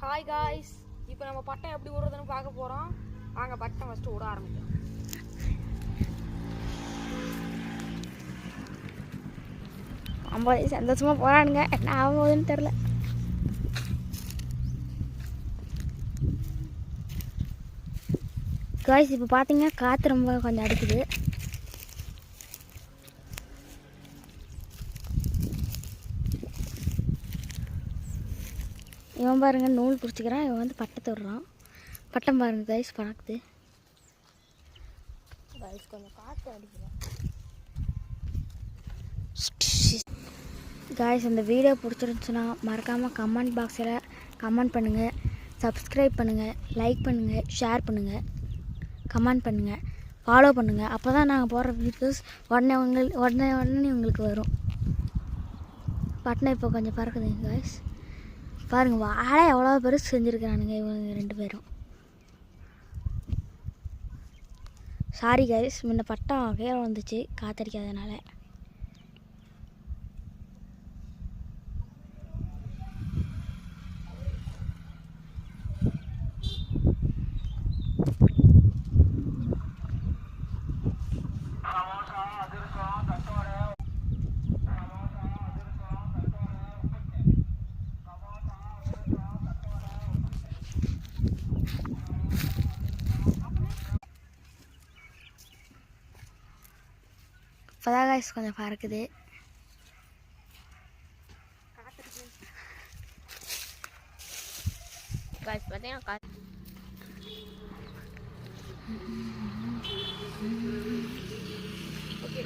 Hi guys, இப்போ நம்ம பட்டம் எப்படி விடுறதுன்னு பார்க்க போகிறோம். வாங்க பட்டம் ஃபஸ்ட்டு விட ஆரம்பிக்கலாம். ரொம்ப சந்தோஷமாக போகிறானுங்க, என்ன ஆகுதுன்னு தெரில. காய்ஸ் இப்போ பார்த்தீங்கன்னா காற்று ரொம்ப கொஞ்சம் அடிக்குது. இவன் பாருங்க நூல் பிடிச்சிக்கிறான், இவன் வந்து பட்டத்தை விடுறான். பட்டம் பாருங்க காய்ஸ் பறக்குது. காய்ஸ் கொஞ்சம் காற்று அடிக்கல. காய்ஸ் இந்த வீடியோ பிடிச்சிருந்துச்சுன்னா மறக்காமல் கமெண்ட் பாக்ஸில் கமெண்ட் பண்ணுங்கள், சப்ஸ்கிரைப் பண்ணுங்கள், லைக் பண்ணுங்கள், ஷேர் பண்ணுங்கள், கமெண்ட் பண்ணுங்கள், ஃபாலோ பண்ணுங்கள். அப்போ தான் நாங்கள் போடுற வீடியோஸ் உடனே உங்களுக்கு வரும். பட்டம் இப்போ கொஞ்சம் பறக்குதுங்க காய்ஸ். பாருங்கள் வாழை எவ்வளோ பெருசு செஞ்சுருக்கிறானுங்க இவங்க ரெண்டு பேரும். சாரி கைஸ், முன்ன பட்டம் கீழே வந்துச்சு காற்றடிக்காதனால. இப்போதான் காய்ஸ் கொஞ்சம் பறக்குது. காய்ஸ் பார்த்தீங்கன்னா ஓகே.